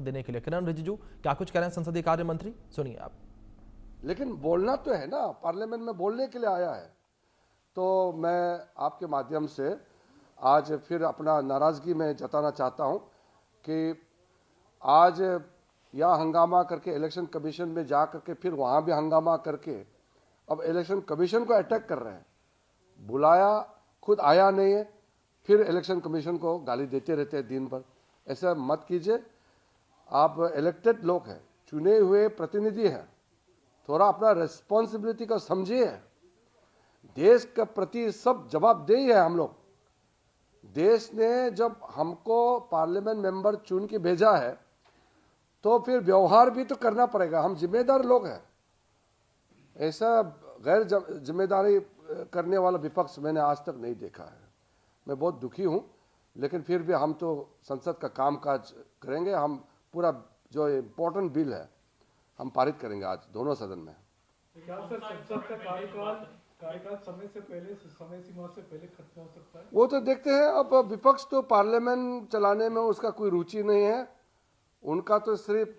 देने के लिए। किरण रिजिजू क्या कुछ कह रहे हैं संसदीय कार्य मंत्री, सुनिए आप। लेकिन बोलना तो है ना, पार्लियामेंट में बोलने के लिए आया है। तो मैं आपके माध्यम से आज फिर अपना नाराजगी में जताना चाहता हूं कि आज यहाँ हंगामा करके इलेक्शन कमीशन में जा करके फिर वहां भी हंगामा करके अब इलेक्शन कमीशन को अटैक कर रहे हैं। बुलाया, खुद आया नहीं है, फिर इलेक्शन कमीशन को गाली देते रहते हैं दिन भर। ऐसा मत कीजिए। आप इलेक्टेड लोग हैं, चुने हुए प्रतिनिधि हैं, थोड़ा अपना रिस्पॉन्सिबिलिटी को समझिए। देश के प्रति सब जवाबदेही है हम लोग। देश ने जब हमको पार्लियामेंट मेंबर चुन के भेजा है तो फिर व्यवहार भी तो करना पड़ेगा। हम जिम्मेदार लोग हैं। ऐसा गैर जिम्मेदारी करने वाला विपक्ष मैंने आज तक नहीं देखा है। मैं बहुत दुखी हूं, लेकिन फिर भी हम तो संसद का कामकाज करेंगे। हम पूरा जो इम्पोर्टेंट बिल है हम पारित करेंगे आज दोनों सदन में। क्या सर संसद का कार्यकाल समय सीमा से पहले खत्म हो सकता है? वो तो देखते हैं। अब विपक्ष तो पार्लियामेंट चलाने में उसका कोई रुचि नहीं है। उनका तो सिर्फ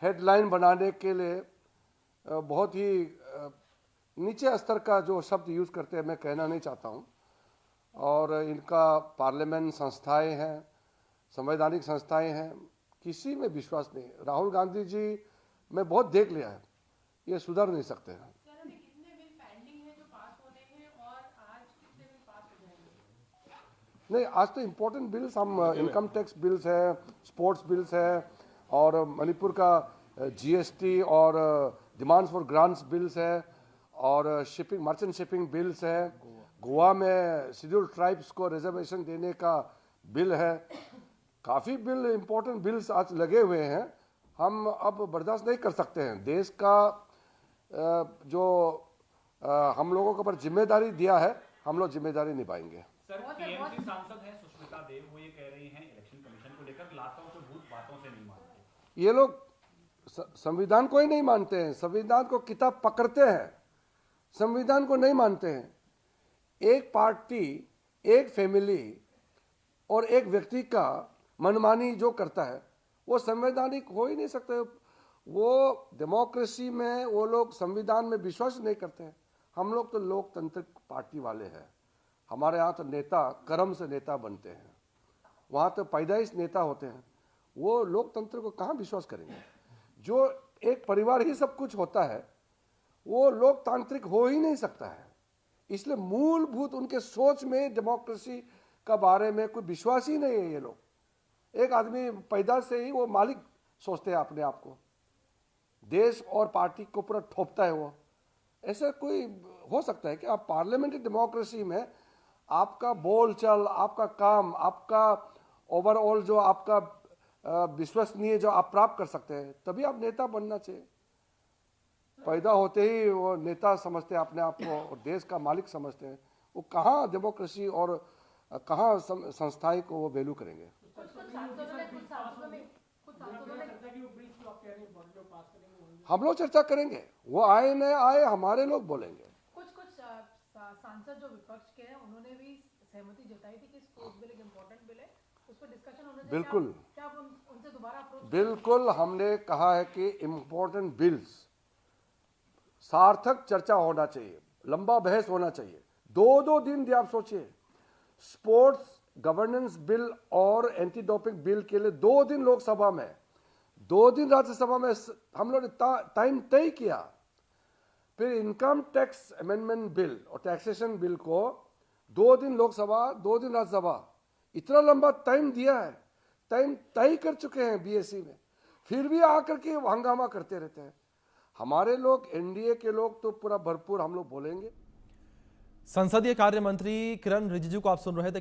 हेडलाइन बनाने के लिए बहुत ही नीचे स्तर का जो शब्द यूज करते हैं, मैं कहना नहीं चाहता हूं। और इनका पार्लियामेंट संस्थाएं हैं, संवैधानिक संस्थाएं हैं, किसी में विश्वास नहीं। राहुल गांधी जी मैं बहुत देख लिया है, ये सुधर नहीं सकते हैं। नहीं, आज तो इम्पोर्टेंट बिल्स हम इनकम टैक्स बिल्स है, स्पोर्ट्स बिल्स है, और मणिपुर का जीएसटी और डिमांड्स फॉर ग्रांट्स बिल्स है, और शिपिंग मर्चेंट शिपिंग बिल्स है। गोवा में शेड्यूल्ड ट्राइब्स को रिजर्वेशन देने का बिल है। काफ़ी बिल, इम्पोर्टेंट बिल्स आज लगे हुए हैं। हम अब बर्दाश्त नहीं कर सकते हैं। देश का जो हम लोगों के ऊपर जिम्मेदारी दिया है, हम लोग जिम्मेदारी निभाएंगे। सर, टीएमसी सांसद हैं सुष्मिता देव, वो ये कह रही हैं इलेक्शन कमीशन को लेकर लातों से भूत बातों से नहीं मानते। ये लोग संविधान को ही नहीं मानते हैं। संविधान को किताब पकड़ते हैं, संविधान को नहीं मानते हैं। एक पार्टी, एक फैमिली और एक व्यक्ति का मनमानी जो करता है वो संवैधानिक हो ही नहीं सकते। वो डेमोक्रेसी में वो लोग संविधान में विश्वास नहीं करते हैं। हम लोग तो लोकतांत्रिक पार्टी वाले हैं। हमारे यहाँ तो नेता कर्म से नेता बनते हैं, वहाँ तो पैदाइश नेता होते हैं। वो लोकतंत्र को कहाँ विश्वास करेंगे? जो एक परिवार ही सब कुछ होता है वो लोकतांत्रिक हो ही नहीं सकता है। इसलिए मूलभूत उनके सोच में डेमोक्रेसी का बारे में कोई विश्वास ही नहीं है। ये लोग, एक आदमी पैदा से ही वो मालिक सोचते हैं अपने आप को, देश और पार्टी को पूरा ठोपता है वो। ऐसा कोई हो सकता है कि आप पार्लियामेंट्री डेमोक्रेसी में आपका बोलचाल, आपका काम, आपका ओवरऑल जो आपका विश्वसनीय जो आप प्राप्त कर सकते हैं, तभी आप नेता बनना चाहिए। पैदा होते ही वो नेता समझते हैं अपने आप को और देश का मालिक समझते हैं। वो कहाँ डेमोक्रेसी और कहाँ संस्थाएं को वो वैल्यू करेंगे? हम लोग चर्चा करेंगे, वो आए न आए हमारे लोग बोलेंगे। कुछ सांसद जो विपक्ष के हैं उन्होंने भी सहमति जताई थी कि स्पोर्ट्स बिल एक इम्पोर्टेंट बिल है, उस पर डिस्कशन होना चाहिए। बिल्कुल, क्या आप उनसे दोबारा अप्रोच? बिल्कुल, हमने कहा है कि इम्पोर्टेंट बिल्स सार्थक चर्चा होना चाहिए, लंबा बहस होना चाहिए। 2-2 दिन भी आप सोचिए। स्पोर्ट्स गवर्नेंस बिल और एंटी डोपिंग बिल के लिए 2 दिन लोकसभा में, 2 दिन राज्यसभा में हम लोग ने टाइम तय किया। फिर इनकम टैक्स अमेंडमेंट बिल और टैक्सेशन बिल को 2 दिन लोकसभा, 2 दिन राज्यसभा, इतना लंबा टाइम दिया है। टाइम तय कर चुके हैं बीएससी में, फिर भी आकर के हंगामा करते रहते हैं। हमारे लोग, एनडीए के लोग तो पूरा भरपूर हम लोग बोलेंगे। संसदीय कार्य मंत्री किरण रिजिजू को आप सुन रहे थे।